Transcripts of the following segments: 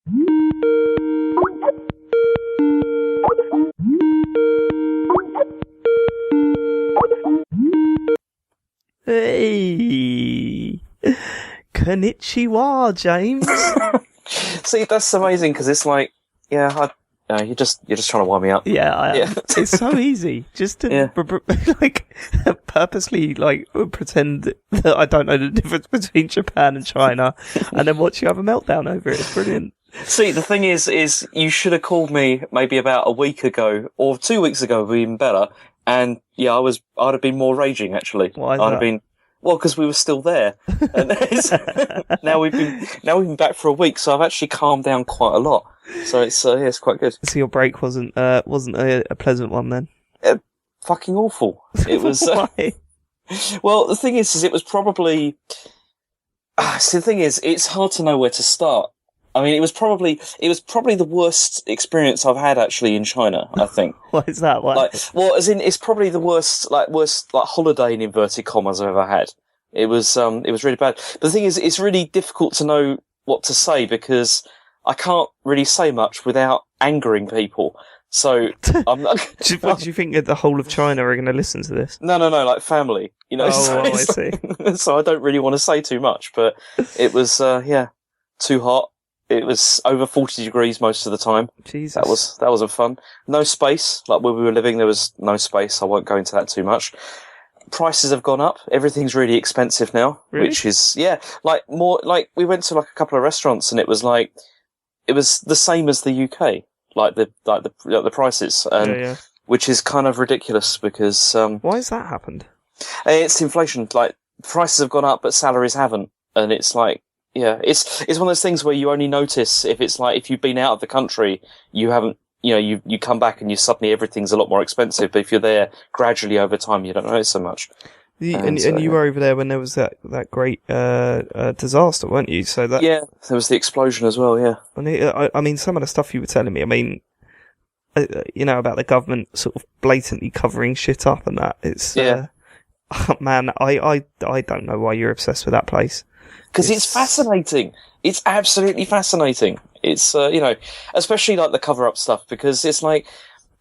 Hey, konnichiwa, James. See, that's amazing because it's like, yeah, you're just trying to wind me up. Yeah. It's so easy just to like purposely like pretend that I don't know the difference between Japan and China, and then watch you have a meltdown over it. It's brilliant. See, the thing is you should have called me maybe about a week ago or 2 weeks ago, would be even better. And yeah, I'd have been more raging actually. Why is I'd that? have been, well, because we were still there. And now we've been back for a week, so I've actually calmed down quite a lot. So it's quite good. So your break wasn't a pleasant one then? Fucking awful. It was. Why? Well, the thing is it was probably. See, the thing is, it's hard to know where to start. I mean, it was probably the worst experience I've had actually in China, I think. Why is that? Why? As in, it's probably the worst holiday in inverted commas I've ever had. It was really bad. But the thing is, it's really difficult to know what to say because I can't really say much without angering people. So I'm not. What do you think that the whole of China are going to listen to this? No, like family. You know. Oh, I see. So I don't really want to say too much, but it was too hot. It was over 40 degrees most of the time. Jesus. That wasn't fun. No space. Like where we were living, there was no space. I won't go into that too much. Prices have gone up. Everything's really expensive now. Really? Which is, like more, like we went to like a couple of restaurants and it was the same as the UK. Like the prices. Which is kind of ridiculous because, why has that happened? It's inflation. Like prices have gone up, but salaries haven't. And it's like, yeah, it's one of those things where you only notice if you've been out of the country, you haven't, you come back and suddenly everything's a lot more expensive. But if you're there gradually over time, you don't notice so much. And you were over there when there was that great disaster, weren't you? So that there was the explosion as well. Yeah, and I mean, some of the stuff you were telling me. I mean, about the government sort of blatantly covering shit up and that. It's man, I don't know why you're obsessed with that place. Because it's fascinating. It's absolutely fascinating. It's, especially like the cover-up stuff, because it's like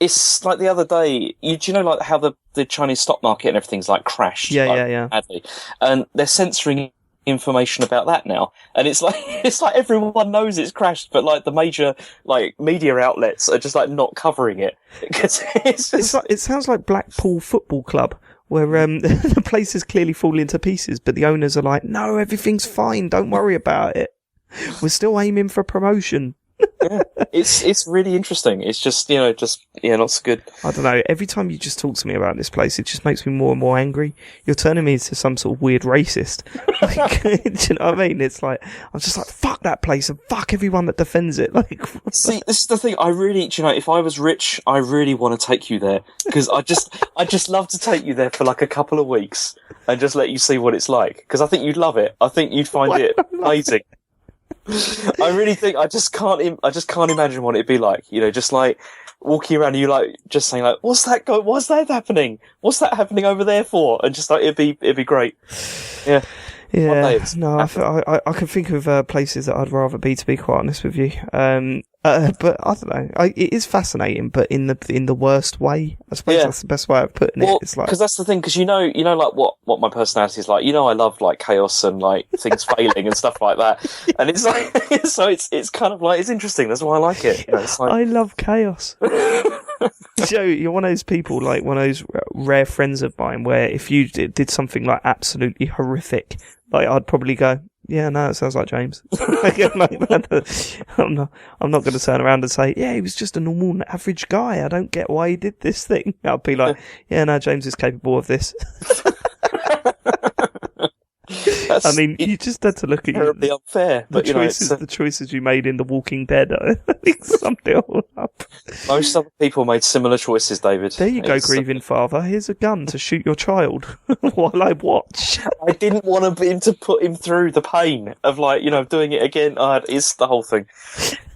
the other day, do you know like how the Chinese stock market and everything's like crashed? Yeah. Badly. And they're censoring information about that now. And it's like everyone knows it's crashed, but like the major like media outlets are just like not covering it. Because it sounds like Blackpool Football Club, where the place is clearly falling to pieces, but the owners are like, no, everything's fine, don't worry about it. We're still aiming for promotion. Yeah, it's really interesting. It's just, not so good. I don't know, every time you just talk to me about this place, it just makes me more and more angry. You're turning me into some sort of weird racist. Like, do you know what I mean? It's like, I'm just like, fuck that place and fuck everyone that defends it. Like, see, this is the thing, I really, if I was rich, I really want to take you there. Because I just love to take you there for like a couple of weeks and just let you see what it's like. Because I think you'd love it. I think you'd find it amazing. I really think I just can't imagine what it'd be like. Just like walking around and you like just saying like, what's that happening? What's that happening over there for? And just like it'd be great. Yeah. Yeah. No, I can think of places that I'd rather be, to be quite honest with you. But I don't know. It is fascinating, but in the worst way. I suppose that's the best way of putting it. It's like, because that's the thing. Because like what my personality is like. I love like chaos and like things failing and stuff like that. And it's like so it's kind of like it's interesting. That's why I like it. It's like, I love chaos. Joe, you're one of those people, like one of those rare friends of mine, where if you did something like absolutely horrific, like I'd probably go, yeah, no, it sounds like James. I'm not going to turn around and say, yeah, he was just a normal, average guy. I don't get why he did this thing. I'll be like, yeah, no, James is capable of this. I mean, you just had to look at terribly unfair, but the choices you made in The Walking Dead. I think summed it all up. Most other people made similar choices, David. There you go, grieving father. Here's a gun to shoot your child while I watch. I didn't want him to put him through the pain of like doing it again. It's the whole thing.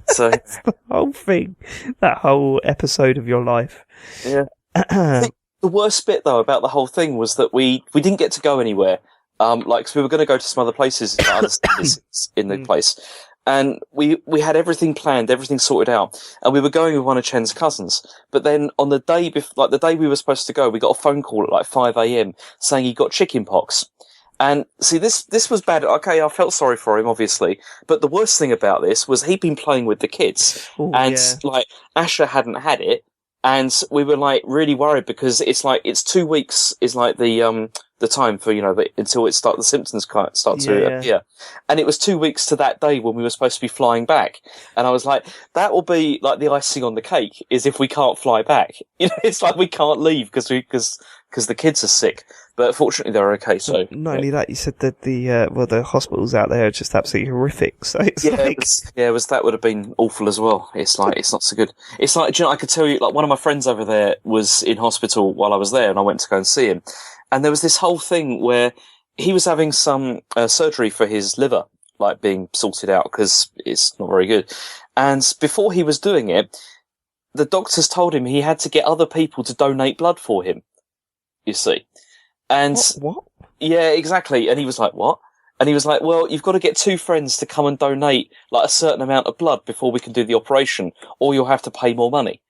So it's the whole thing, that whole episode of your life. Yeah. I think the worst bit though about the whole thing was that we didn't get to go anywhere. 'Cause we were going to go to some other places in the place. And we had everything planned, everything sorted out, and we were going with one of Chen's cousins. But then on the day the day we were supposed to go, we got a phone call at like 5 a.m. saying he got chicken pox. And see, this was bad. Okay, I felt sorry for him, obviously. But the worst thing about this was he'd been playing with the kids. Ooh, and, yeah. like, Asher hadn't had it. And we were, like, really worried because it's 2 weeks is, like, the time for, until the symptoms start to appear. And it was 2 weeks to that day when we were supposed to be flying back. And I was like, that will be, like, the icing on the cake is if we can't fly back. It's like we can't leave because the kids are sick. But fortunately, they're okay. So not only that, you said that the hospitals out there are just absolutely horrific. So it's that would have been awful as well. It's like it's not so good. It's like, I could tell you, like one of my friends over there was in hospital while I was there, and I went to go and see him. And there was this whole thing where he was having some surgery for his liver, like being sorted out because it's not very good. And before he was doing it, the doctors told him he had to get other people to donate blood for him. You see. And what? Yeah, exactly. And he was like, what? And he was like, well, you've got to get 2 friends to come and donate like a certain amount of blood before we can do the operation, or you'll have to pay more money.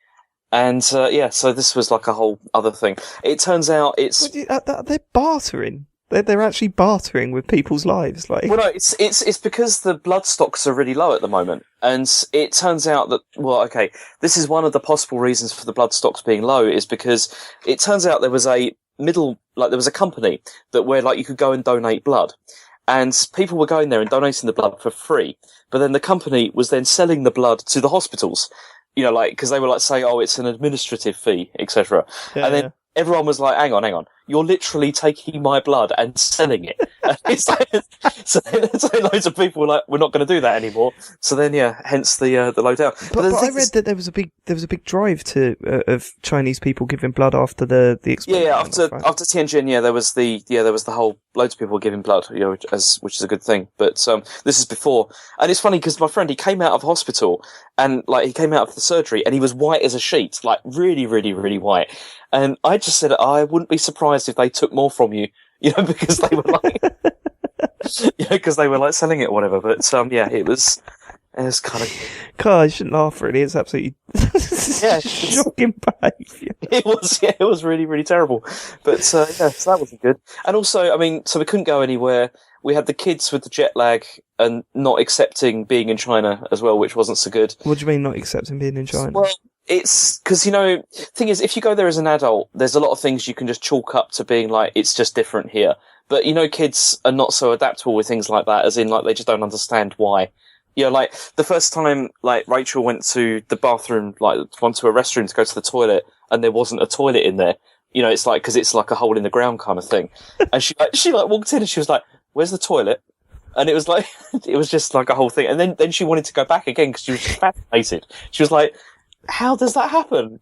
And so this was like a whole other thing. It turns out they're bartering. They're actually bartering with people's lives. Like, well, no, it's because the blood stocks are really low at the moment, and it turns out that this is one of the possible reasons for the blood stocks being low is because it turns out there was a company where you could go and donate blood, and people were going there and donating the blood for free. But then the company was then selling the blood to the hospitals, because they were saying, oh, it's an administrative fee, etc. Yeah, and then everyone was like, hang on. You're literally taking my blood and selling it. And it's so loads of people were like, we're not going to do that anymore. So then, hence the low down. But I read that there was a big drive of Chinese people giving blood after the explosion. Yeah, after Tianjin, there was the whole loads of people giving blood, which is a good thing. But this is before, and it's funny because my friend, he came out of hospital and he came out of the surgery and he was white as a sheet, like really, really, really white. And I just said, I wouldn't be surprised if they took more from you, because they were selling it or whatever. But it was kind of. God, I shouldn't laugh really. It's absolutely shocking behaviour. It was really, really terrible. But so that wasn't good. And also, so we couldn't go anywhere. We had the kids with the jet lag and not accepting being in China as well, which wasn't so good. What do you mean not accepting being in China? Well, it's because, thing is, if you go there as an adult, there's a lot of things you can just chalk up to being like, it's just different here. But, kids are not so adaptable with things like that, as in, they just don't understand why. The first time, Rachel went to the bathroom, went to a restroom to go to the toilet, and there wasn't a toilet in there. It's because it's like a hole in the ground kind of thing. And she walked in and she was like, where's the toilet? And it was it was just like a whole thing. And then she wanted to go back again because she was just fascinated. She was like, how does that happen?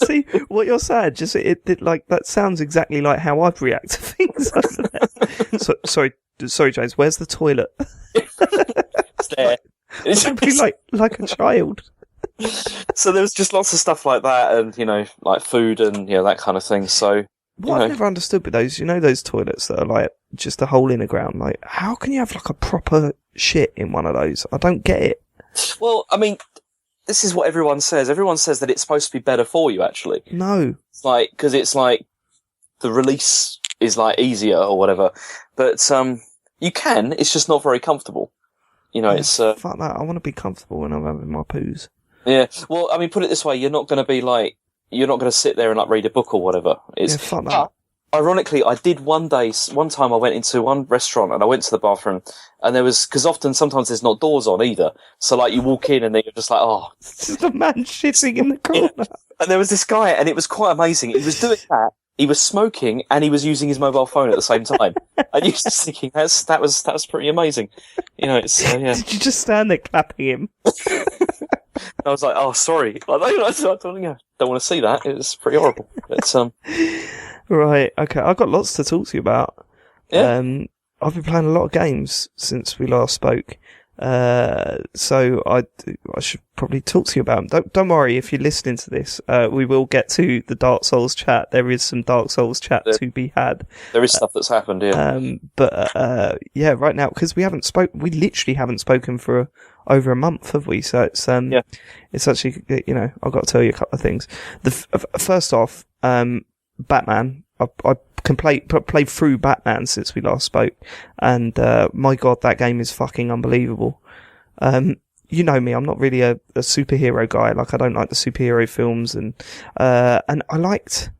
See, what you're saying, just that sounds exactly like how I'd react to things. Sorry, James. Where's the toilet? It's there. It'd be like a child. So there was just lots of stuff like that, and food and that kind of thing. So what I've never understood with those, those toilets that are just a hole in the ground. How can you have a proper shit in one of those? I don't get it. Well, this is what everyone says. Everyone says that it's supposed to be better for you, actually. No. It's because it's the release is easier or whatever. But, you can, it's just not very comfortable. It's, fuck that. I want to be comfortable when I'm having my poos. Yeah. Well, put it this way, you're not going to be you're not going to sit there and read a book or whatever. Fuck that. Ironically, I did one time I went into one restaurant and I went to the bathroom and because sometimes there's not doors on either. So you walk in and then you're just like, oh. This is the man shitting in the corner. Yeah. And there was this guy and it was quite amazing. He was doing that. He was smoking and he was using his mobile phone at the same time. And you're just thinking, that was pretty amazing. It's, yeah. Did you just stand there clapping him? I was like, oh, sorry. I don't want to see that. It was pretty horrible. But, Right, okay. I've got lots to talk to you about. Yeah. I've been playing a lot of games since we last spoke. So I should probably talk to you about them. Don't worry if you're listening to this. We will get to the Dark Souls chat. There is some Dark Souls chat to be had. There is stuff that's happened, yeah. But right now, because we literally haven't spoken for over a month, have we? So it's it's actually, I've got to tell you a couple of things. First off, Batman. I played through Batman since we last spoke, and my god, that game is fucking unbelievable. You know me, I'm not really a superhero guy. Like, I don't like the superhero films, and I liked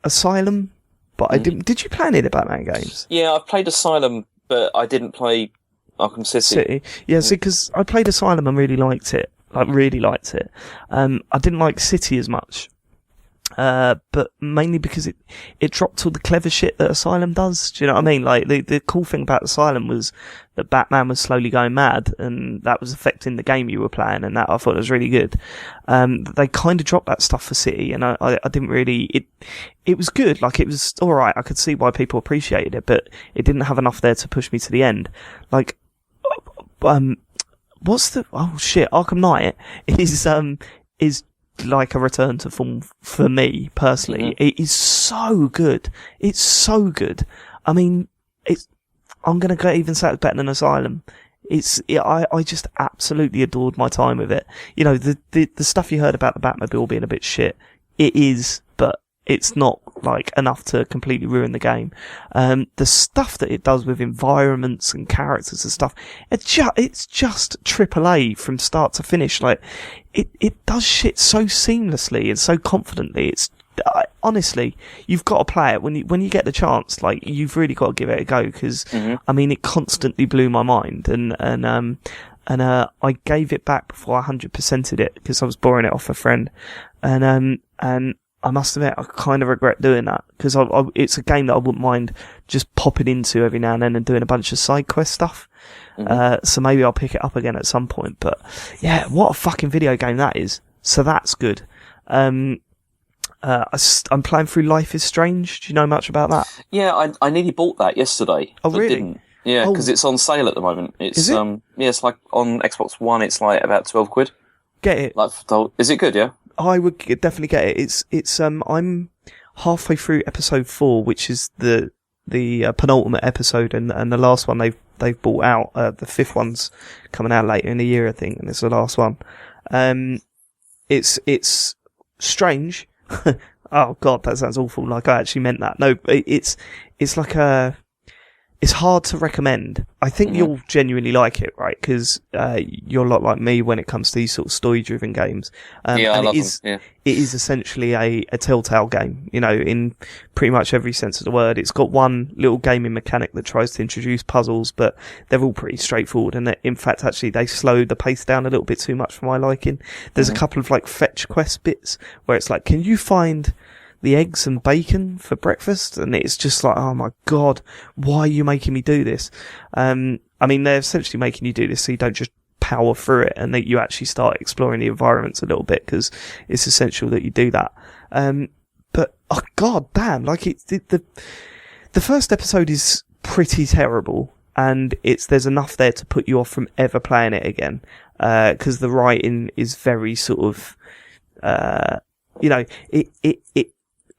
Asylum, but I didn't. Did you play any of the Batman games? Yeah, I've played Asylum, but I didn't play Arkham City. Yeah, see, because I played Asylum and really liked it. I didn't like City as much. But mainly because it dropped all the clever shit that Asylum does. Do you know what I mean? Like, the cool thing about Asylum was that Batman was slowly going mad, and that was affecting the game you were playing, and that I thought was really good. They kind of dropped that stuff for City, and I didn't really, it was good. Like, it was alright. I could see why people appreciated it, but it didn't have enough there to push me to the end. Like, Arkham Knight is like a return to form for me personally. It is so good. It's so good. I mean, I'm gonna go even say it's better than Asylum. I just absolutely adored my time with it. You know, the stuff you heard about the Batmobile being a bit shit, it is, but it's not like enough to completely ruin the game. The stuff that it does with environments and characters and stuff, it's just AAA from start to finish. Like, it does shit so seamlessly and so confidently. Honestly, you've got to play it when you get the chance. Like, you've really got to give it a go, because I mean, it constantly blew my mind, and I gave it back before I 100%ed it because I was borrowing it off a friend, and I must admit, I kind of regret doing that, because it's a game that I wouldn't mind just popping into every now and then and doing a bunch of side quest stuff. So maybe I'll pick it up again at some point. But yeah, what a fucking video game that is. So that's good. I'm playing through Life is Strange. Do you know much about that? Yeah, I nearly bought that yesterday. Oh, really? Didn't. Yeah, because it's on sale at the moment. Is it? Yeah, it's like on Xbox One, it's like about £12. Get it. Is it good, yeah? I would definitely get it. It's I'm halfway through episode 4, which is the penultimate episode, and the last one they've brought out. The 5th one's coming out later in the year, I think, and it's the last one. It's strange. Oh god, that sounds awful. Like, I actually meant that. No, it's like it's hard to recommend. I think you'll genuinely like it, right? Because you're a lot like me when it comes to these sort of story-driven games. Yeah, I love them. Yeah. It is essentially a Telltale game, in pretty much every sense of the word. It's got one little gaming mechanic that tries to introduce puzzles, but they're all pretty straightforward. And in fact, actually, they slowed the pace down a little bit too much for my liking. There's a couple of like fetch quest bits where it's like, can you find the eggs and bacon for breakfast? And it's just like, oh my god, why are you making me do this? I mean, they're essentially making you do this so you don't just power through it, and that you actually start exploring the environments a little bit, because it's essential that you do that. But oh god damn, like the first episode is pretty terrible, and there's enough there to put you off from ever playing it again, because the writing is very sort of,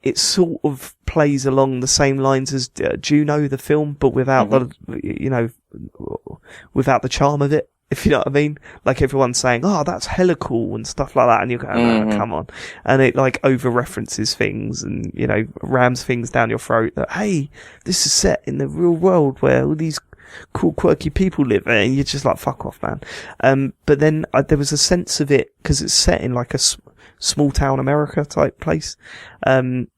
it sort of plays along the same lines as Juno, the film, but without without the charm of it, if you know what I mean. Like, everyone's saying, oh, that's hella cool and stuff like that, and you're going, oh, come on. And it like over-references things and, rams things down your throat that, hey, this is set in the real world where all these cool, quirky people live, and you're just like, fuck off, man. But then there was a sense of it, because it's set in like a small town America type place, and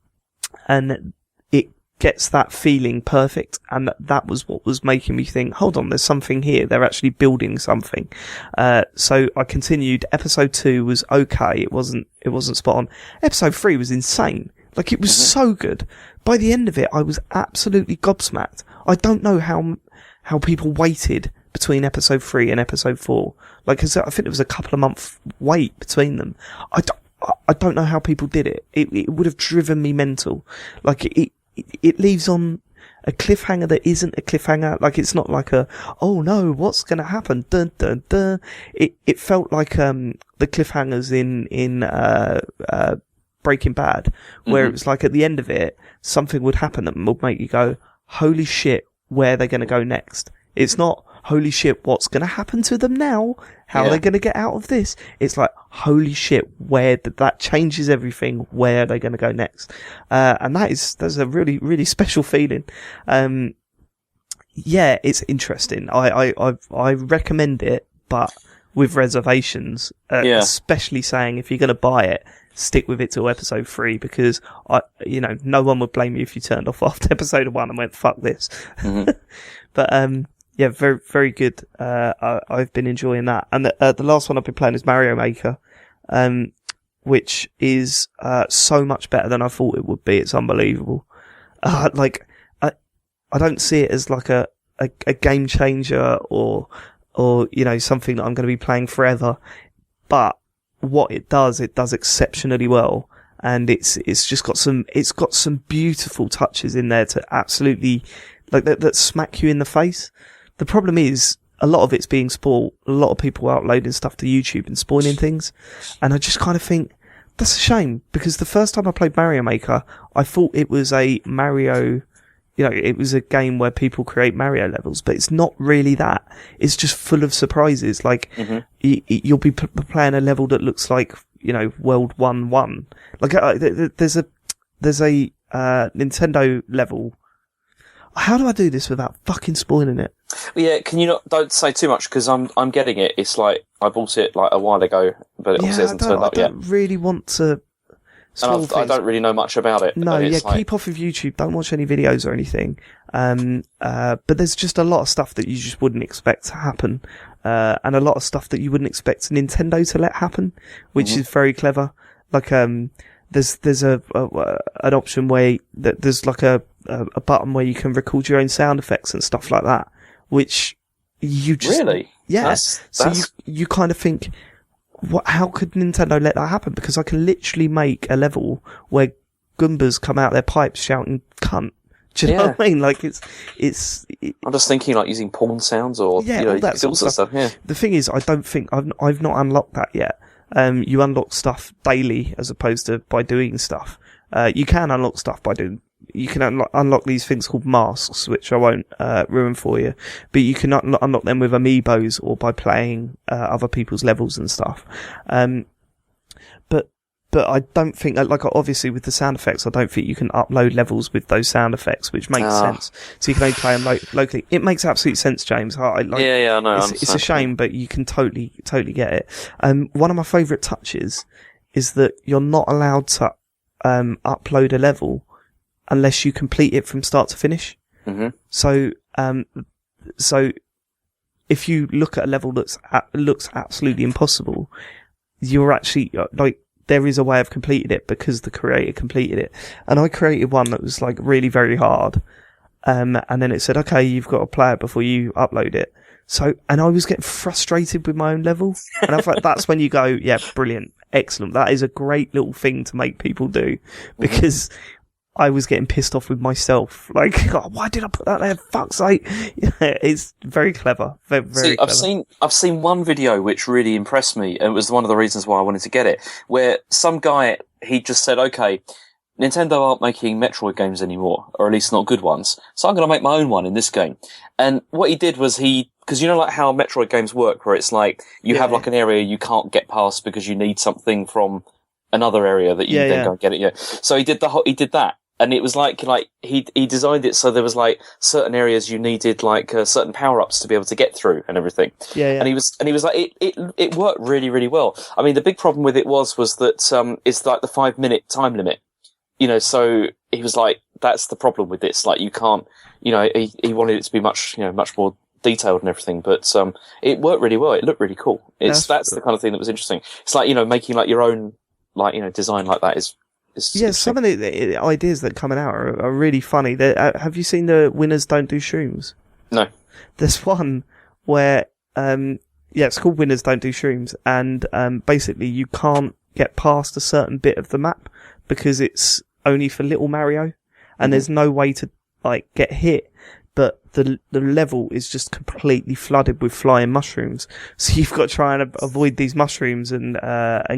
it gets that feeling perfect, and that was what was making me think, hold on, there's something here, they're actually building something. So I continued. Episode 2 was okay, it wasn't spot on. Episode 3 was insane. Like, it was so good. By the end of it, I was absolutely gobsmacked. I don't know how people waited between episode 3 and episode 4. Like, 'cause I think there was a couple of months wait between them. I don't know how people did it. It would have driven me mental. Like, it leaves on a cliffhanger that isn't a cliffhanger. Like, it's not like a, oh no, what's going to happen? Dun, dun, dun. It felt like, the cliffhangers in Breaking Bad, where it was like at the end of it, something would happen that would make you go, holy shit, where are they going to go next? It's not, holy shit, what's going to happen to them now? How are they going to get out of this? It's like, holy shit, where that changes everything. Where are they going to go next? And that's a really, really special feeling. Yeah, it's interesting. I recommend it, but with reservations, especially saying if you're going to buy it, stick with it till episode 3, because no one would blame you if you turned off after episode 1 and went, fuck this. Mm-hmm. But, yeah, very, very good. I've been enjoying that. And the last one I've been playing is Mario Maker, which is, so much better than I thought it would be. It's unbelievable. I don't see it as like a game changer or, something that I'm going to be playing forever. But what it does exceptionally well. And it's got some beautiful touches in there to absolutely, like, that smack you in the face. The problem is, a lot of it's being spoiled. A lot of people are uploading stuff to YouTube and spoiling things. And I just kind of think, that's a shame, because the first time I played Mario Maker, I thought it was a Mario, it was a game where people create Mario levels, but it's not really that. It's just full of surprises. Like, you'll be playing a level that looks like, World 1-1. Like, there's a Nintendo level. How do I do this without fucking spoiling it? Yeah, can you don't say too much, because I'm getting it. It's like, I bought it like a while ago, but it obviously hasn't turned up yet. I don't really want to spoil things. I don't really know much about it. No, keep off of YouTube. Don't watch any videos or anything. But there's just a lot of stuff that you just wouldn't expect to happen. And a lot of stuff that you wouldn't expect Nintendo to let happen, which is very clever. Like, there's an option where there's like a button where you can record your own sound effects and stuff like that, which you just... Really? Yeah. So you kind of think, how could Nintendo let that happen? Because I can literally make a level where Goombas come out their pipes shouting cunt. Do you know what I mean? Like, it's I'm just thinking like using porn sounds or, all that sort of stuff. Yeah. The thing is, I don't think I've not unlocked that yet. You unlock stuff daily as opposed to by doing stuff. You can unlock stuff you can unlock these things called masks, which I won't ruin for you, but you can unlock them with amiibos or by playing other people's levels and stuff. But I don't think, like, obviously with the sound effects, I don't think you can upload levels with those sound effects, which makes sense. So you can only play them locally. It makes absolute sense, James. I know. It's a shame, but you can totally get it. One of my favourite touches is that you're not allowed to upload a level unless you complete it from start to finish. Mm-hmm. So if you look at a level that looks absolutely impossible, you're actually like, there is a way of completing it because the creator completed it. And I created one that was like really, very hard. And then it said, okay, you've got to play it before you upload it. So, and I was getting frustrated with my own level. And I was like, that's when you go, yeah, brilliant, excellent. That is a great little thing to make people do, because I was getting pissed off with myself. Like, oh, why did I put that there? Fuck's sake. Yeah, it's very clever. Very, very clever. I've seen one video which really impressed me, and it was one of the reasons why I wanted to get it, where some guy, he just said, okay, Nintendo aren't making Metroid games anymore, or at least not good ones, so I'm going to make my own one in this game. And what he did was because you know like how Metroid games work, where it's like, you have like an area you can't get past because you need something from another area that you then go and get it. Yeah. So he did that. And it was like he designed it so there was like certain areas you needed like certain power-ups to be able to get through and everything. Yeah. And he was like, it worked really, really well. I mean, the big problem with it was that, it's like the 5-minute time limit, so he was like, that's the problem with this. Like, you can't, he wanted it to be much more detailed and everything, but, it worked really well. It looked really cool. That's the kind of thing that was interesting. It's like, making like your own, like, design like that is some of the ideas that are coming out are really funny. Have you seen the Winners Don't Do Shrooms? No. There's one where, it's called Winners Don't Do Shrooms, and basically you can't get past a certain bit of the map because it's only for little Mario, and there's no way to like get hit, but the level is just completely flooded with flying mushrooms. So you've got to try and avoid these mushrooms and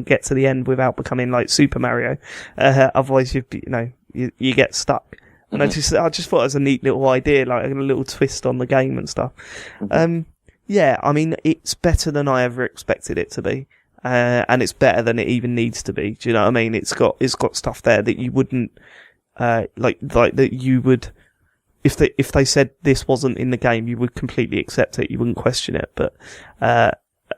get to the end without becoming like Super Mario. Otherwise, you get stuck. And I just thought it was a neat little idea, like a little twist on the game and stuff. Yeah, I mean, it's better than I ever expected it to be. And it's better than it even needs to be. Do you know what I mean? It's got stuff there that you wouldn't, like that you would, if they said this wasn't in the game, you would completely accept it. You wouldn't question it. But,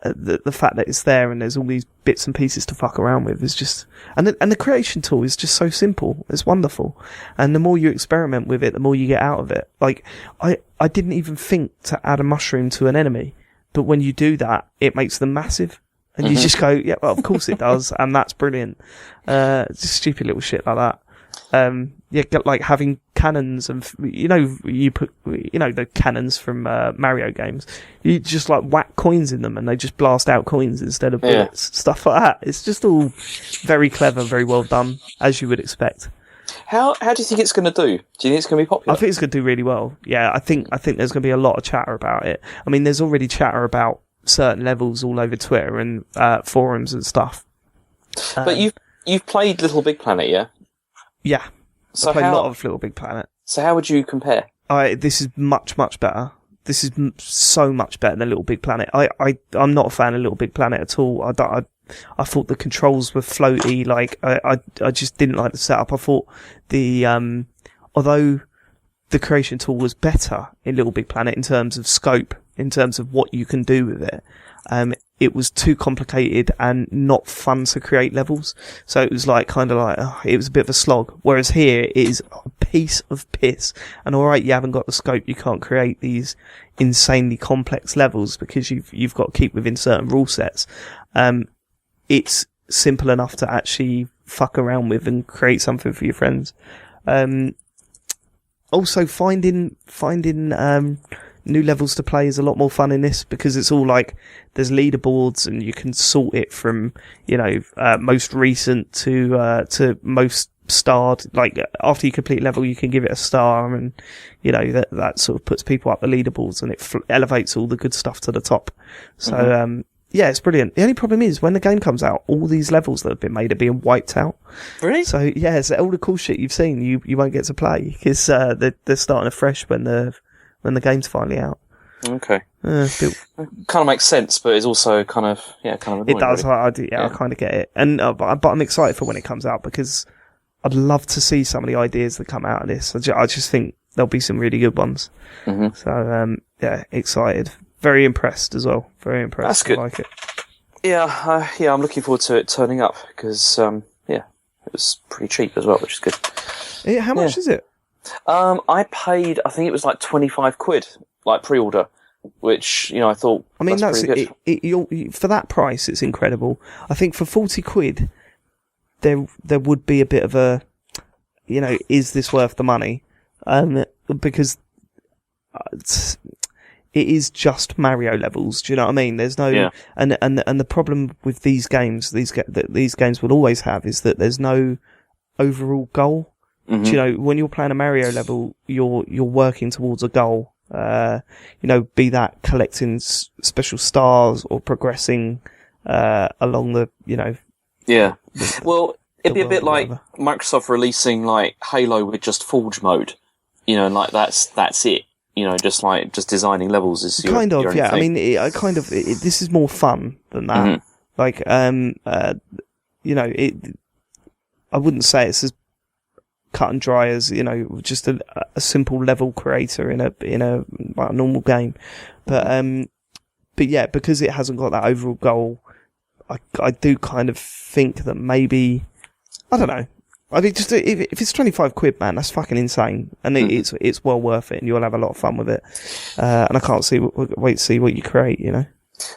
the fact that it's there and there's all these bits and pieces to fuck around with is just, and the creation tool is just so simple. It's wonderful. And the more you experiment with it, the more you get out of it. Like, I didn't even think to add a mushroom to an enemy, but when you do that, it makes them massive. And you just go, yeah, well, of course it does. And that's brilliant. Just stupid little shit like that. Yeah, like having cannons and, you put the cannons from, Mario games. You just like whack coins in them and they just blast out coins instead of bullets. Yeah. Stuff like that. It's just all very clever, very well done, as you would expect. How do you think it's going to do? Do you think it's going to be popular? I think it's going to do really well. Yeah, I think there's going to be a lot of chatter about it. I mean, there's already chatter about certain levels all over Twitter and, forums and stuff. But you've played Little Big Planet, yeah? Yeah. So I played a lot of Little Big Planet. So how would you compare? This is much, much better. This is so much better than Little Big Planet. I'm not a fan of Little Big Planet at all. I thought the controls were floaty. Like, I just didn't like the setup. I thought although the creation tool was better in Little Big Planet in terms of scope, in terms of what you can do with it, it was too complicated and not fun to create levels. So it was like, it was a bit of a slog. Whereas here it is a piece of piss. And alright, you haven't got the scope, you can't create these insanely complex levels because you've got to keep within certain rule sets. It's simple enough to actually fuck around with and create something for your friends. Also finding new levels to play is a lot more fun in this because it's all like there's leaderboards and you can sort it from most recent to most starred. Like after you complete a level, you can give it a star, and that sort of puts people up the leaderboards and it elevates all the good stuff to the top. So yeah, it's brilliant. The only problem is when the game comes out, all these levels that have been made are being wiped out. Really? So yeah, so all the cool shit you've seen, you won't get to play because they're starting afresh when the game's finally out. Okay. Kind of makes sense, but it's also kind of annoying. It does. Really. I kind of get it, and but I'm excited for when it comes out because I'd love to see some of the ideas that come out of this. I just think there'll be some really good ones. So yeah, excited, very impressed as well. Very impressed. That's good. I like it. Yeah, I'm looking forward to it turning up because it was pretty cheap as well, which is good. How much is it? I paid, I think it was like 25 quid, like pre-order, which, I thought, I mean, that's pretty good. For that price, it's incredible. I think for 40 quid, there would be a bit of a, is this worth the money? Because it is just Mario levels. Do you know what I mean? There's no, and the problem with these games will always have is that there's no overall goal. Do when you're playing a Mario level, you're working towards a goal. Be that collecting special stars or progressing along the. Yeah. Well, it'd be a bit like Microsoft releasing like Halo with just Forge mode. And like that's it. Just designing levels is your, kind of your yeah. thing. I mean, this is more fun than that. Like I wouldn't say it's as cut and dry as just a simple level creator in a normal game, but yeah, because it hasn't got that overall goal, I do kind of think that maybe, I don't know. I think just if it's 25 quid, man, that's fucking insane, and it's well worth it, and you'll have a lot of fun with it. And I can't wait to see what you create.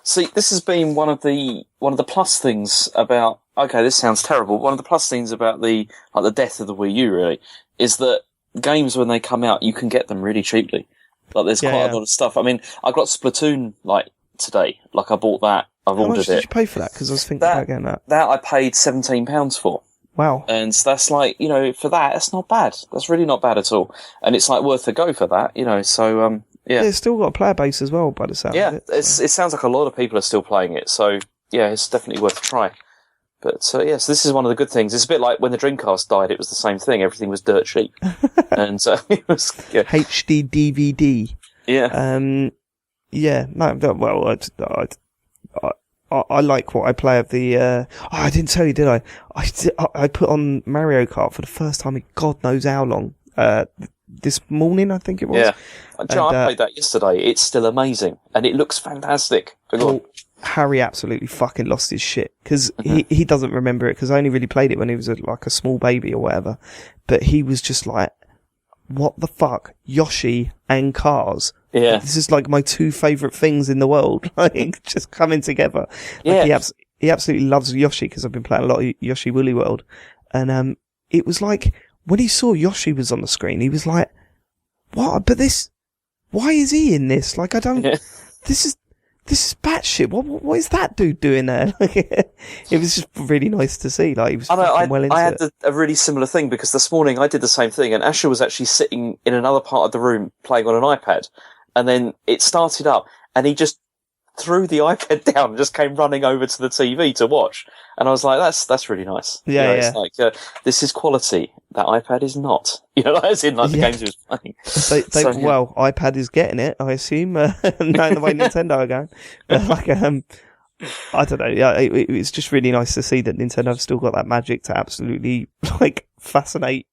See, this has been one of the plus things about. Okay, this sounds terrible. One of the plus things about the death of the Wii U really is that games when they come out, you can get them really cheaply. Like there's quite a lot of stuff. I mean, I got Splatoon today. Like I bought that. I've ordered it. How much did you pay for that? Because I was thinking about getting that. That I paid £17 for. Wow. And that's like, for that's not bad. That's really not bad at all. And it's like worth a go for that, so, yeah. It's still got a player base as well, by the sound of it. Yeah, it sounds like a lot of people are still playing it, so, yeah, it's definitely worth a try. But, so this is one of the good things. It's a bit like when the Dreamcast died, it was the same thing. Everything was dirt cheap. And so it was, yeah. HD DVD. Yeah. Yeah, no, well, I like what I play of the, I didn't tell you, did I? I put on Mario Kart for the first time in God knows how long, this morning, I think it was. Yeah. I played that yesterday. It's still amazing. And it looks fantastic. Harry absolutely fucking lost his shit because he doesn't remember it because I only really played it when he was like a small baby or whatever. But he was just like, what the fuck? Yoshi and cars. Yeah. This is like my two favourite things in the world. Like, just coming together. Yeah. Like, he absolutely loves Yoshi because I've been playing a lot of Yoshi Woolly World. And, it was like, when he saw Yoshi was on the screen, he was like, what? But why is he in this? Like, this is batshit. What is that dude doing there? It was just really nice to see. Like, he was well into it. I had a really similar thing because this morning I did the same thing and Asher was actually sitting in another part of the room playing on an iPad and then it started up and he just threw the iPad down and just came running over to the TV to watch. And I was like, that's really nice. Yeah, It's like, this is quality. That iPad is not. As in, like, the games he was playing. Well, iPad is getting it, I assume, knowing the way Nintendo are going. But, like, I don't know. Yeah, it's just really nice to see that Nintendo have still got that magic to absolutely, like, fascinate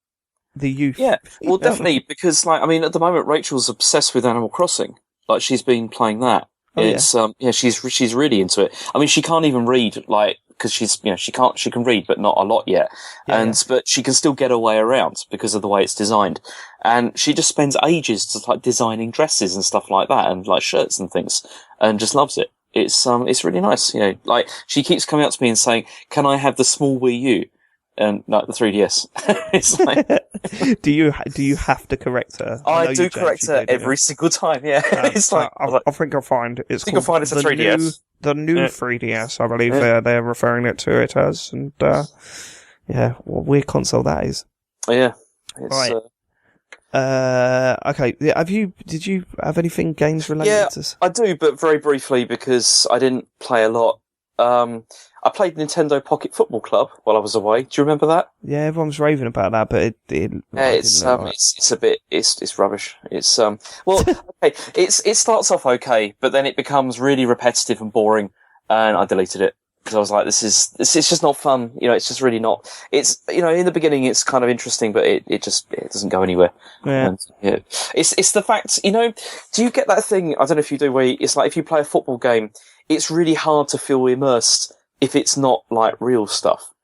the youth. Yeah, well, definitely, because, like, I mean, at the moment, Rachel's obsessed with Animal Crossing. Like, she's been playing that. She's really into it. I mean, she can't even read, like, because she can read, but not a lot yet. But she can still get her way around because of the way it's designed. And she just spends ages just like designing dresses and stuff like that and like shirts and things and just loves it. It's really nice. Like she keeps coming up to me and saying, can I have the small Wii U? And no, the 3DS. It's like, do you have to correct her? I do correct her every single time. Yeah, it's like I think you'll find it's a 3DS. The new 3DS, I believe they're referring to it as, and what weird console that is. Yeah, right. Okay. Yeah, did you have anything games related? Yeah, to... I do, but very briefly because I didn't play a lot. I played Nintendo Pocket Football Club while I was away. Do you remember that? Yeah, everyone's raving about that, but it's rubbish. It's okay. It starts off okay, but then it becomes really repetitive and boring, and I deleted it because I was like, this is just not fun. It's just really not. It's in the beginning it's kind of interesting, but it doesn't go anywhere. Yeah. And, it's the fact. Do you get that thing? I don't know if you do. Where it's like if you play a football game, it's really hard to feel immersed if it's not like real stuff.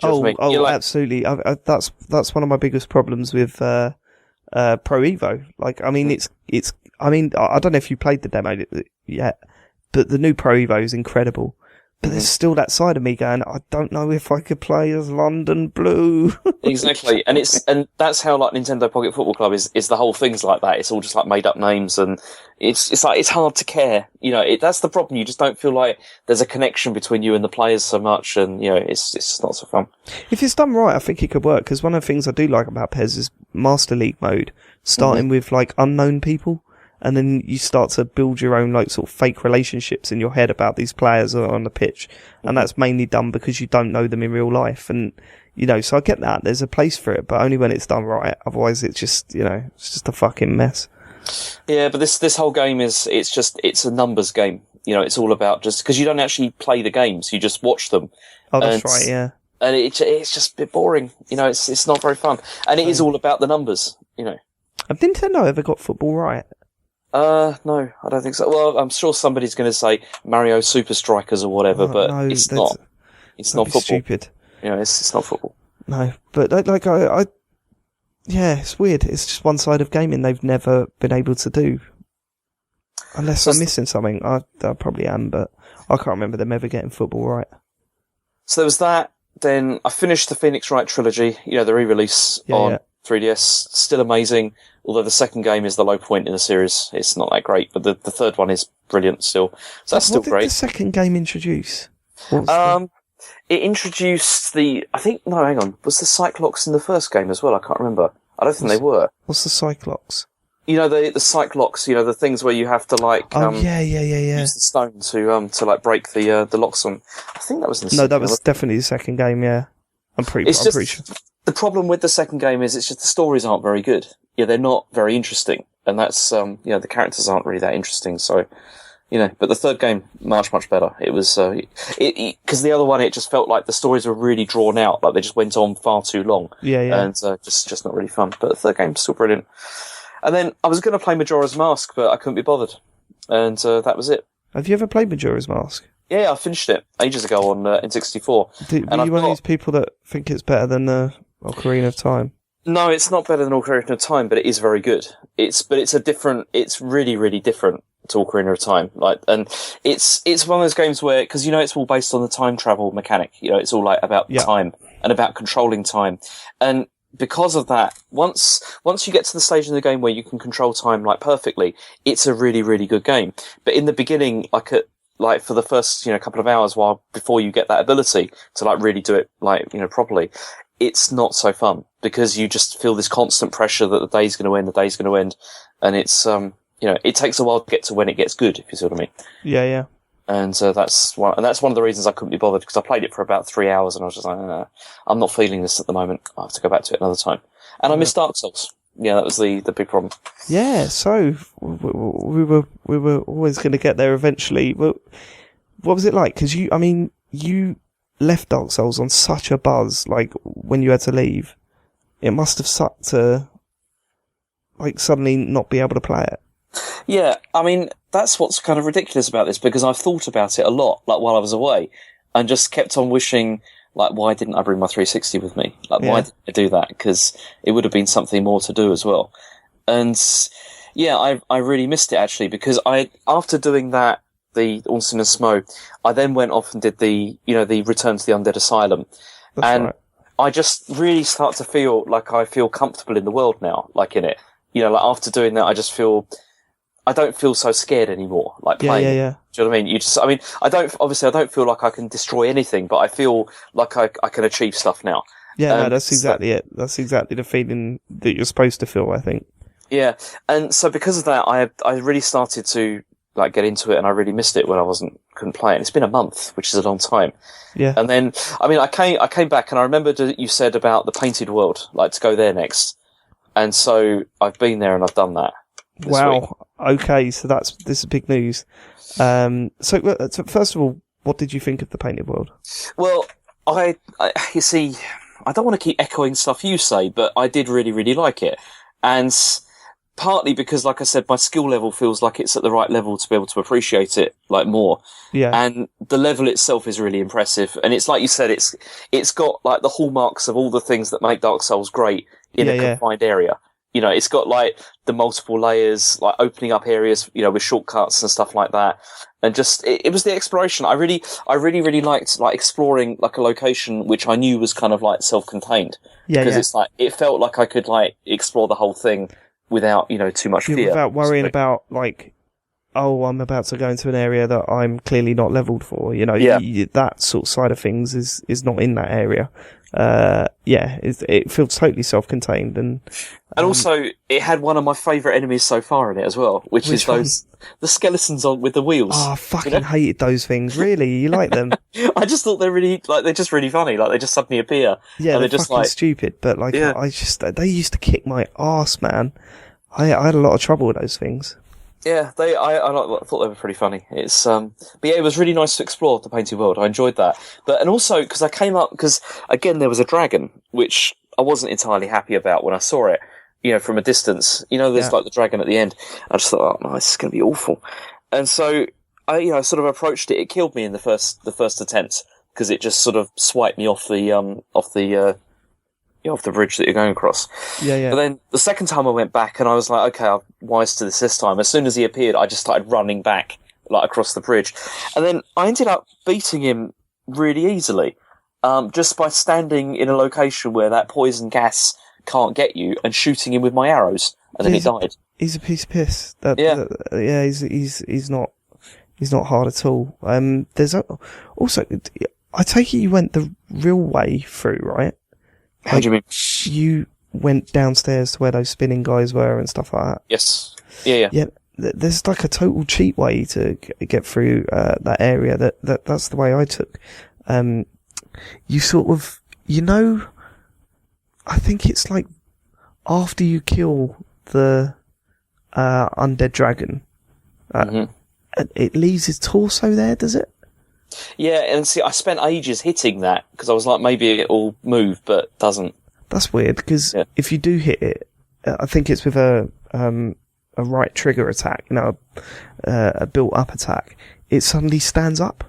Absolutely. That's one of my biggest problems with Pro Evo. Like, I mean, I don't know if you played the demo yet, but the new Pro Evo is incredible. But there's still that side of me going, I don't know if I could play as London Blue. Exactly. And that's how like Nintendo Pocket Football Club is the whole thing's like that. It's all just like made up names and it's like, it's hard to care. That's the problem. You just don't feel like there's a connection between you and the players so much. And, it's just not so fun. If it's done right, I think it could work. Because one of the things I do like about PES is Master League mode, starting with like unknown people. And then you start to build your own like sort of fake relationships in your head about these players on the pitch. And that's mainly done because you don't know them in real life. And, so I get that. There's a place for it, but only when it's done right. Otherwise it's just, it's just a fucking mess. Yeah, but this whole game it's a numbers game. It's all about just, because you don't actually play the games, you just watch them. Oh, that's right, yeah. And it's just a bit boring. It's not very fun. And it is all about the numbers, Have Nintendo ever got football right? No, I don't think so. Well, I'm sure somebody's going to say Mario Super Strikers or whatever, but no, it's not. It's not football. Stupid. It's not football. No, but like yeah, it's weird. It's just one side of gaming they've never been able to do. Unless I'm missing something. I probably am, but I can't remember them ever getting football right. So there was that. Then I finished the Phoenix Wright trilogy, the re-release on 3DS. Still amazing. Although the second game is the low point in the series. It's not that great, but the third one is brilliant still. So that's still great. What did the second game introduce? it introduced the. I think no, hang on. Was the Cyclops in the first game as well? I can't remember. I don't think they were. What's the Cyclops? You know the Cyclops. You know the things where you have to like. Yeah. Use the stone to like break the locks on. I think that was in the. No, that was definitely the second game. Yeah, I'm pretty sure. The problem with the second game is it's just the stories aren't very good. Yeah, they're not very interesting, and that's the characters aren't really that interesting. So, but the third game much better. It was because the other one it just felt like the stories were really drawn out, like they just went on far too long. Yeah, and just not really fun. But the third game's still brilliant. And then I was going to play Majora's Mask, but I couldn't be bothered, and that was it. Have you ever played Majora's Mask? Yeah, I finished it ages ago on N64. Were you one of these people that think it's better than Ocarina of Time? No, it's not better than Ocarina of Time, but it is very good. It's really, really different to Ocarina of Time. And it's one of those games where, because it's all based on the time travel mechanic. It's all like about time and about controlling time. And because of that, once you get to the stage in the game where you can control time like perfectly, it's a really, really good game. But in the beginning, for the first, couple of hours before you get that ability to like really do it properly, it's not so fun because you just feel this constant pressure that the day's going to end, and it's it takes a while to get to when it gets good, if you see what I mean. Yeah. And that's one of the reasons I couldn't be bothered, because I played it for about 3 hours and I was just like, I'm not feeling this at the moment. I have to go back to it another time. And I missed Dark Souls. Yeah, that was the big problem. Yeah, so we were always going to get there eventually. What was it like? Because you left Dark Souls on such a buzz, like when you had to leave. It must have sucked to like suddenly not be able to play it. Yeah, that's what's kind of ridiculous about this, because I've thought about it a lot, like while I was away, and just kept on wishing, like, why didn't I bring my 360 with me? Like, why didn't I do that? Because it would have been something more to do as well. And yeah, I really missed it actually, because after doing that, the Ornstein and Smo, I then went off and did the Return to the Undead Asylum. That's right. I just really start to feel like I feel comfortable in the world now, like in it. Like after doing that, I don't feel so scared anymore, like playing. Yeah. Do you know what I mean? I don't feel like I can destroy anything, but I feel like I can achieve stuff now. Yeah, no, that's exactly it. That's exactly the feeling that you're supposed to feel, I think. Yeah, and so because of that, I really started to like get into it, and I really missed it when I couldn't play it. And it's been a month, which is a long time. Yeah. And then, I came back, and I remember that you said about the Painted World, like to go there next. And so I've been there and I've done that. Wow. Week. Okay, so this is big news. So first of all, what did you think of the Painted World? Well, you see, I don't want to keep echoing stuff you say, but I did really, really like it. And partly because, like I said, my skill level feels like it's at the right level to be able to appreciate it like more. Yeah. And the level itself is really impressive. And it's like you said, it's got like the hallmarks of all the things that make Dark Souls great in a confined area. It's got like the multiple layers, like opening up areas, with shortcuts and stuff like that. And just, it was the exploration. I really liked like exploring like a location which I knew was kind of like self-contained. Yeah. Because it's like, it felt like I could like explore the whole thing without, too much fear. Without worrying about like, oh, I'm about to go into an area that I'm clearly not leveled for. That sort of side of things is not in that area. It feels totally self-contained, and also it had one of my favourite enemies so far in it as well, which is the skeletons with the wheels. Oh, I fucking hated those things. Really, you like them? I just thought they're just really funny. Like they just suddenly appear. Yeah, and they're just fucking stupid. But like, they used to kick my arse, man. I had a lot of trouble with those things. Yeah, I thought they were pretty funny. It's but yeah, it was really nice to explore the Painted World. I enjoyed that, and also because I came up, because again there was a dragon which I wasn't entirely happy about when I saw it, from a distance. There's like the dragon at the end. I just thought, oh no, this is going to be awful. And so I sort of approached it. It killed me in the first attempt because it just sort of swiped me off the bridge that you're going across. Yeah. But then the second time I went back and I was like, okay, I'm wise to this time. As soon as he appeared, I just started running back, like across the bridge. And then I ended up beating him really easily, just by standing in a location where that poison gas can't get you and shooting him with my arrows. And then he died. He's a piece of piss. He's not hard at all. There's also, I take it you went the real way through, right? How do you mean? You went downstairs to where those spinning guys were and stuff like that. Yes. Yeah. Yeah, there's like a total cheat way to get through that area. That's the way I took. You sort of, I think it's like after you kill the undead dragon, it leaves his torso there, does it? Yeah, and see, I spent ages hitting that because I was like, maybe it'll move, but doesn't. That's weird because if you do hit it, I think it's with a right trigger attack, a built-up attack. It suddenly stands up,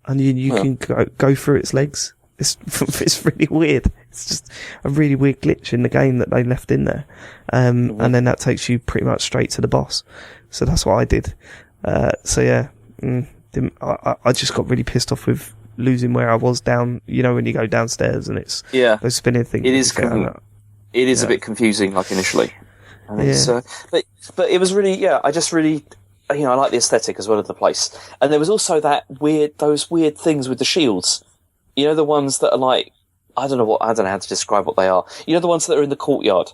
and you can go through its legs. It's really weird. It's just a really weird glitch in the game that they left in there, and then that takes you pretty much straight to the boss. So that's what I did. I just got really pissed off with losing where I was down. When you go downstairs and it's those spinning things. It is. It is a bit confusing, like initially. And it's, but it was really, I just really, I like the aesthetic as well of the place. And there was also those weird things with the shields. The ones that are like, I don't know how to describe what they are. The ones that are in the courtyard.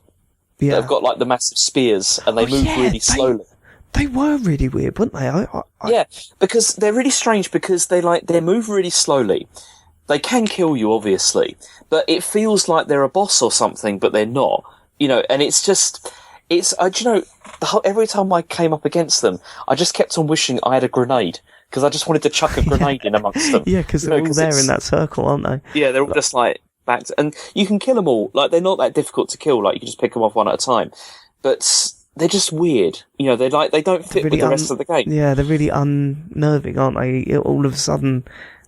Yeah. That have got like the massive spears and they move really slowly. They were really weird, weren't they? Yeah, because they're really strange because they move really slowly. They can kill you, obviously, but it feels like they're a boss or something, but they're not. And it's just, every time I came up against them, I just kept on wishing I had a grenade because I just wanted to chuck a grenade in amongst them. Yeah, because they're all there in that circle, aren't they? Yeah, they're all just like back, and you can kill them all. Like they're not that difficult to kill. Like you can just pick them off one at a time, but they're just weird. They don't fit really with the rest of the game. Yeah, they're really unnerving, aren't they? All of a sudden,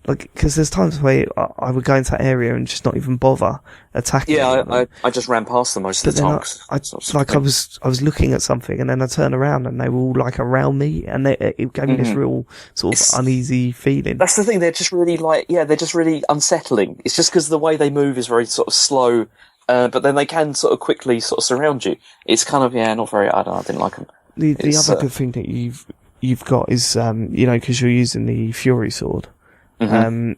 because there's times where I would go into that area and just not even bother attacking. Yeah, I just ran past them. I just I was looking at something and then I turned around and they were all like around me and it gave me this real sort of uneasy feeling. That's the thing. They're just really they're just really unsettling. It's just because the way they move is very sort of slow. But then they can sort of quickly sort of surround you. It's kind of, not very, I didn't like them. The other good thing that you've got is, because you're using the Fury Sword, the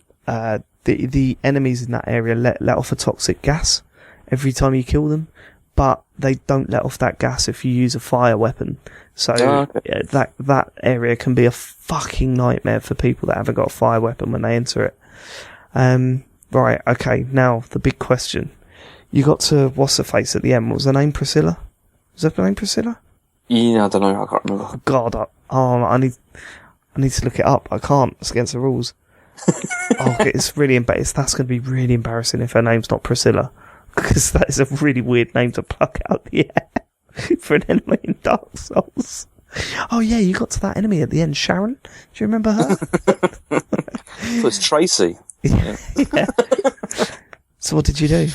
enemies in that area let off a toxic gas every time you kill them, but they don't let off that gas if you use a fire weapon. So that area can be a fucking nightmare for people that haven't got a fire weapon when they enter it. Right, okay, now the big question. You got to what's-her-face at the end. What was her name? Priscilla? Was that her name Priscilla? Yeah, I don't know. I can't remember. Oh, God, I need to look it up. I can't. It's against the rules. It's really that's going to be really embarrassing if her name's not Priscilla, because that is a really weird name to pluck out the air for an enemy in Dark Souls. Oh yeah, you got to that enemy at the end, Sharon. Do you remember her? So it's Tracy. Yeah. So what did you do?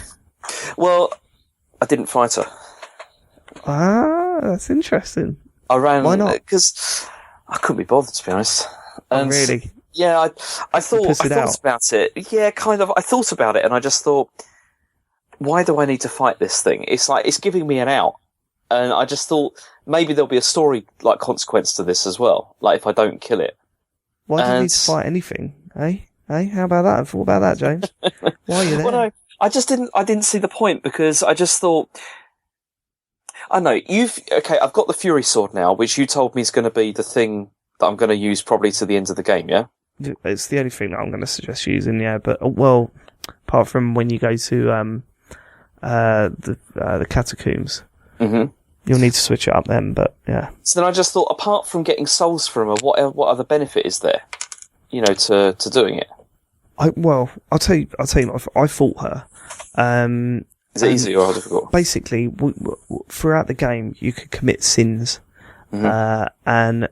Well, I didn't fight her. Ah, that's interesting. I ran. Why not? Because I couldn't be bothered, to be honest. And really? Yeah, I thought about it. Yeah, kind of. I thought about it, and I just thought, why do I need to fight this thing? It's like it's giving me an out, and I just thought maybe there'll be a story like consequence to this as well. Like if I don't kill it. Why do you need to fight anything? How about that? I thought about that, James. Why are you there? Well, no, I didn't see the point because I just thought, I know, I've got the Fury Sword now, which you told me is going to be the thing that I'm going to use probably to the end of the game, yeah? It's the only thing that I'm going to suggest using, yeah, but, well, apart from when you go to, the catacombs. Mm-hmm. You'll need to switch it up then, but, yeah. So then I just thought, apart from getting souls from her, what other benefit is there, to doing it? I'll tell you, I fought her. Is it easy or difficult? Basically, throughout the game, you could commit sins. Mm-hmm. And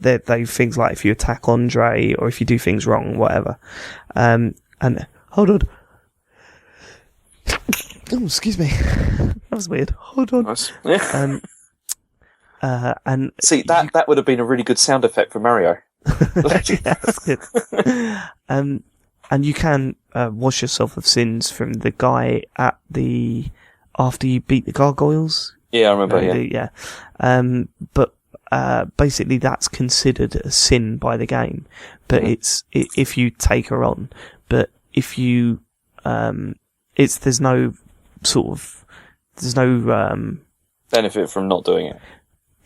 they things like if you attack Andre or if you do things wrong, whatever. And hold on. Oh, excuse me. That was weird. Hold on. Nice. Yeah. And see, that would have been a really good sound effect for Mario. Yeah, that's good. And you can wash yourself of sins from the guy after you beat the gargoyles. Yeah, I remember. Yeah. But basically, that's considered a sin by the game. But it's if you take her on. but if you, there's no benefit from not doing it.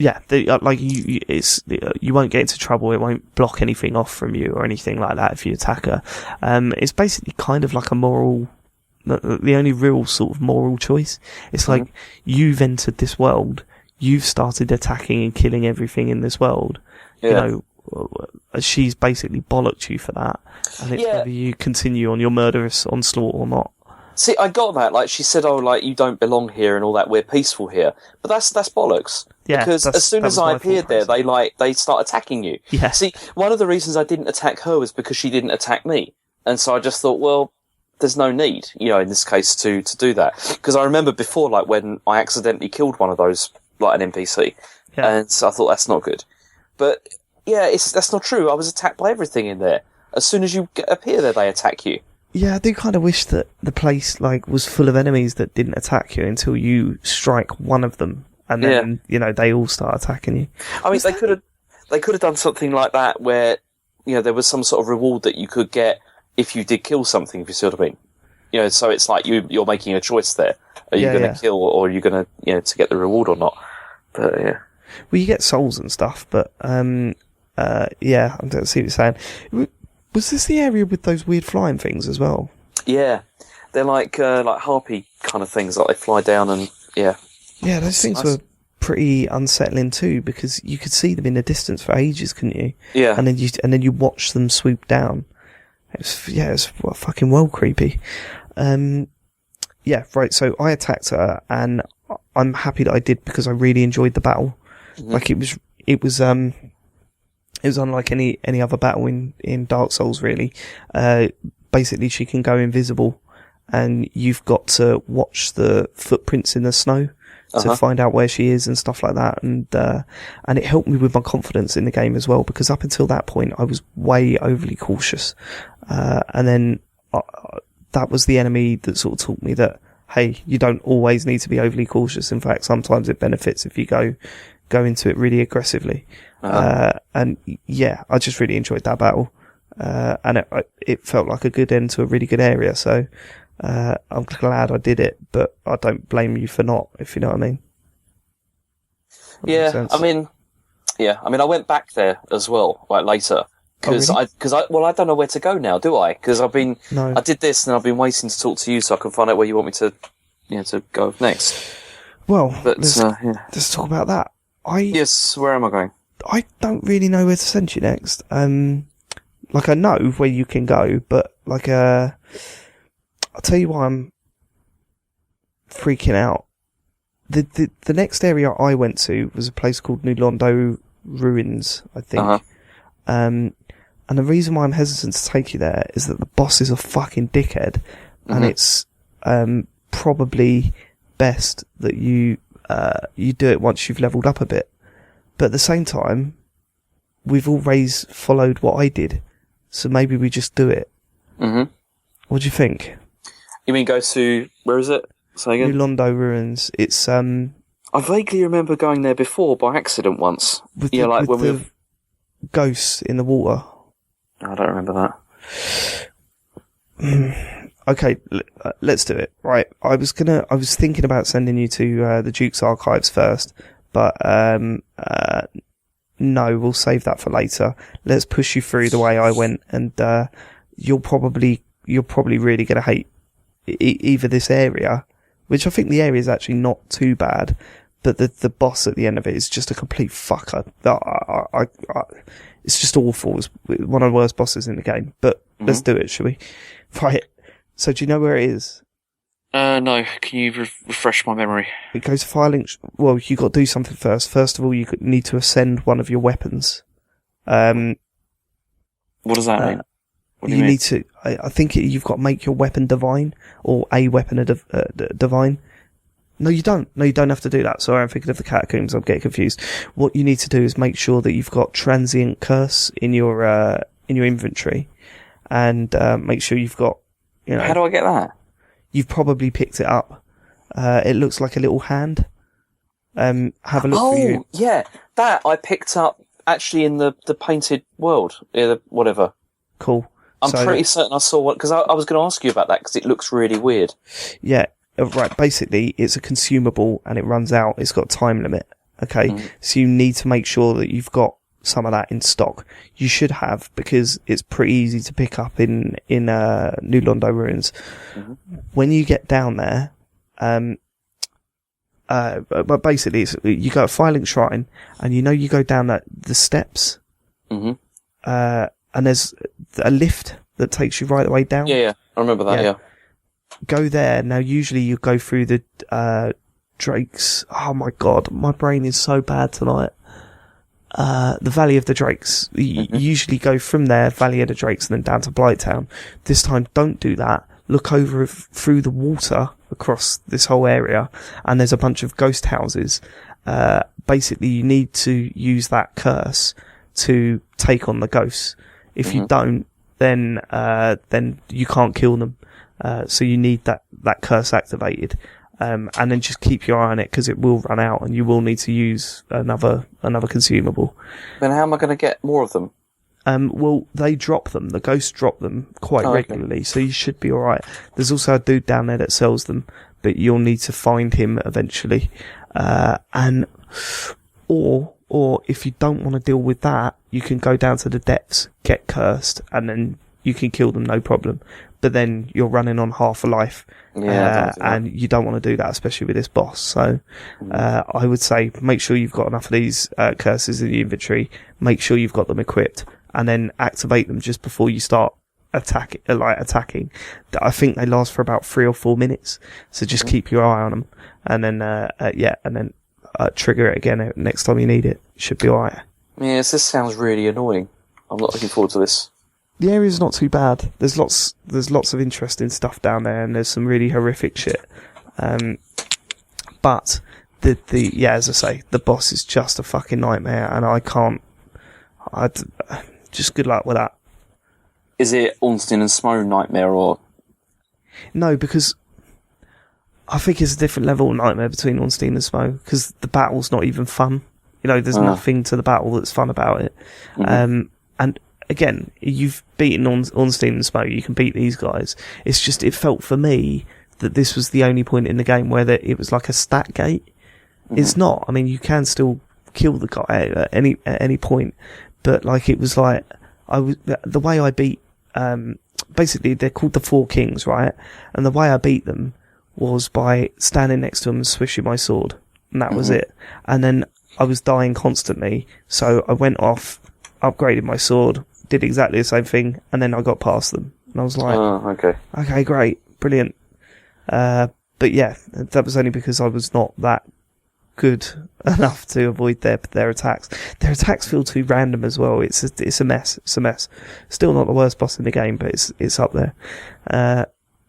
Yeah, you won't get into trouble. It won't block anything off from you or anything like that if you attack her. It's basically kind of like a moral, the only real sort of moral choice. It's like you've entered this world, you've started attacking and killing everything in this world. Yeah. You know, she's basically bollocked you for that, and it's whether you continue on your murderous onslaught or not. See, I got that. Like, she said, "Oh, like, you don't belong here and all that. We're peaceful here." But that's bollocks. Yeah, because as soon as I appeared there, they start attacking you. Yeah. See, one of the reasons I didn't attack her was because she didn't attack me, and so I just thought, well, there's no need, you know, in this case to do that. Because I remember before, like, when I accidentally killed one of those, like an NPC, and so I thought that's not good. But yeah, that's not true. I was attacked by everything in there. As soon as you appear there, they attack you. Yeah, I do kind of wish that the place was full of enemies that didn't attack you until you strike one of them, and then they all start attacking you. I mean, they could have done something like that where there was some sort of reward that you could get if you did kill something. If you see what I mean, so it's like you're making a choice there. Are you going to kill, or are you going to to get the reward or not? But yeah, well, you get souls and stuff, but I don't see what you're saying. Was this the area with those weird flying things as well? Yeah, they're like harpy kind of things, like they fly down and yeah, those things were pretty unsettling too, because you could see them in the distance for ages, couldn't you? Yeah, and then you watch them swoop down. It was fucking well creepy. Right. So I attacked her, and I'm happy that I did because I really enjoyed the battle. Mm-hmm. Like it was unlike any other battle in Dark Souls, really. Basically, she can go invisible, and you've got to watch the footprints in the snow to find out where she is and stuff like that. And it helped me with my confidence in the game as well, because up until that point, I was way overly cautious. And then that was the enemy that sort of taught me that, hey, you don't always need to be overly cautious. In fact, sometimes it benefits if you go into it really aggressively. And yeah, I just really enjoyed that battle. And it felt like a good end to a really good area. So, I'm glad I did it, but I don't blame you for not, if you know what I mean. I mean, I went back there as well, like later. Because I don't know where to go now, do I? Because I did this and I've been waiting to talk to you so I can find out where you want me to, to go next. Well, let's talk about that. Yes, where am I going? I don't really know where to send you next. I know where you can go, but I'll tell you why I'm freaking out. The next area I went to was a place called Londo Ruins, I think. And the reason why I'm hesitant to take you there is that the boss is a fucking dickhead, and it's probably best that you do it once you've leveled up a bit. But at the same time, we've always followed what I did, so maybe we just do it. Mm-hmm. What do you think? You mean go to, where is it? Say again? Londo Ruins. It's I vaguely remember going there before by accident once. With the ghosts in the water. I don't remember that. Okay, let's do it. Right, I was thinking about sending you to the Duke's Archives first, but no, we'll save that for later. Let's push you through the way I went, and you're probably really going to hate either this area, which I think the area is actually not too bad, but the boss at the end of it is just a complete fucker. It's just awful. It's one of the worst bosses in the game. But let's do it, shall we? Right. So do you know where it is? No. Can you refresh my memory? It goes to filing. Well, you got to do something first. First of all, you need to ascend one of your weapons. What does that mean? What do you mean? Need to. I think you've got to make your weapon divine, or a weapon divine. No, you don't. No, you don't have to do that. Sorry, I'm thinking of the catacombs. I'm getting confused. What you need to do is make sure that you've got transient curse in your inventory, and make sure you've got. How do I get that? You've probably picked it up. It looks like a little hand. Have a look for you. Oh, yeah, that I picked up actually in the painted world, whatever. Cool. I'm pretty certain I saw one, because I was going to ask you about that, because it looks really weird. Yeah, right, basically, it's a consumable, and it runs out. It's got a time limit, okay? So you need to make sure that you've got some of that in stock. You should have, because it's pretty easy to pick up in New Londo Ruins. When you get down there, but basically, you go to Firelink Shrine, and you go down the steps, and there's a lift that takes you right the way down. Yeah, I remember that, yeah. Go there. Now, usually you go through the Drakes. Oh my god, my brain is so bad tonight. The Valley of the Drakes. You usually go from there, Valley of the Drakes, and then down to Blighttown. This time, don't do that. Look over through the water across this whole area, and there's a bunch of ghost houses. Basically, you need to use that curse to take on the ghosts. If you don't, then you can't kill them. So you need that curse activated. And then just keep your eye on it, because it will run out, and you will need to use another consumable. Then how am I going to get more of them? Well, they drop them. The ghosts drop them quite regularly, so you should be alright. There's also a dude down there that sells them, but you'll need to find him eventually. Or if you don't want to deal with that, you can go down to the depths, get cursed, and then you can kill them, no problem. But then you're running on half a life, and you don't want to do that, especially with this boss. So, I would say make sure you've got enough of these curses in the inventory. Make sure you've got them equipped, and then activate them just before you start attacking. I think they last for about 3 or 4 minutes, so just keep your eye on them, and then trigger it again next time you need it. Should be alright. Yes, this sounds really annoying. I'm not looking forward to this. The area's not too bad. There's lots of interesting stuff down there, and there's some really horrific shit. But as I say, the boss is just a fucking nightmare, and just good luck with that. Is it Ornstein and Smough nightmare, or? No, because I think it's a different level of nightmare between Ornstein and Smough, because the battle's not even fun. There's nothing to the battle that's fun about it. And again, you've beaten Ornstein and Smough, you can beat these guys. It's just, it felt for me that this was the only point in the game where it was like a stat gate. It's not. I mean, you can still kill the guy at any point, but like, it was like, the way I beat, basically they're called the Four Kings, right? And the way I beat them was by standing next to them and swishing my sword. And that was it. And then I was dying constantly, so I went off, upgraded my sword, did exactly the same thing, and then I got past them. And I was like, okay, great, brilliant. But yeah, that was only because I was not that good enough to avoid their attacks. Their attacks feel too random as well. It's a mess. Still not the worst boss in the game, but it's up there.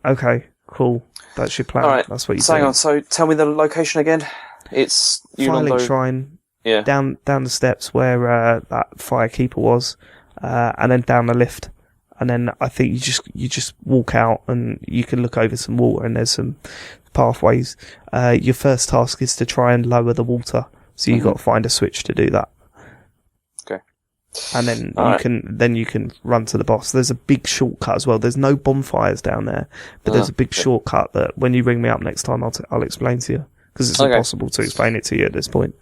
Okay, cool. That's your plan. All right. That's what you do. Hang on. So tell me the location again. It's Firelink Shrine. Yeah. Down the steps where that firekeeper was, and then down the lift, and then I think you just walk out and you can look over some water, and there's some pathways. Your first task is to try and lower the water, so you've got to find a switch to do that. Okay. And then you can run to the boss. There's a big shortcut as well. There's no bonfires down there, but there's a big shortcut that when you ring me up next time, I'll explain to you, because it's impossible to explain it to you at this point.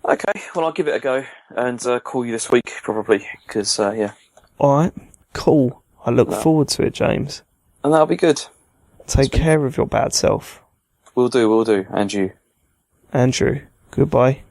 Okay, well, I'll give it a go and call you this week, probably, because, yeah. Alright, cool. I look forward to it, James. And that'll be good. Take care of your bad self. Will do, and you. Andrew, goodbye.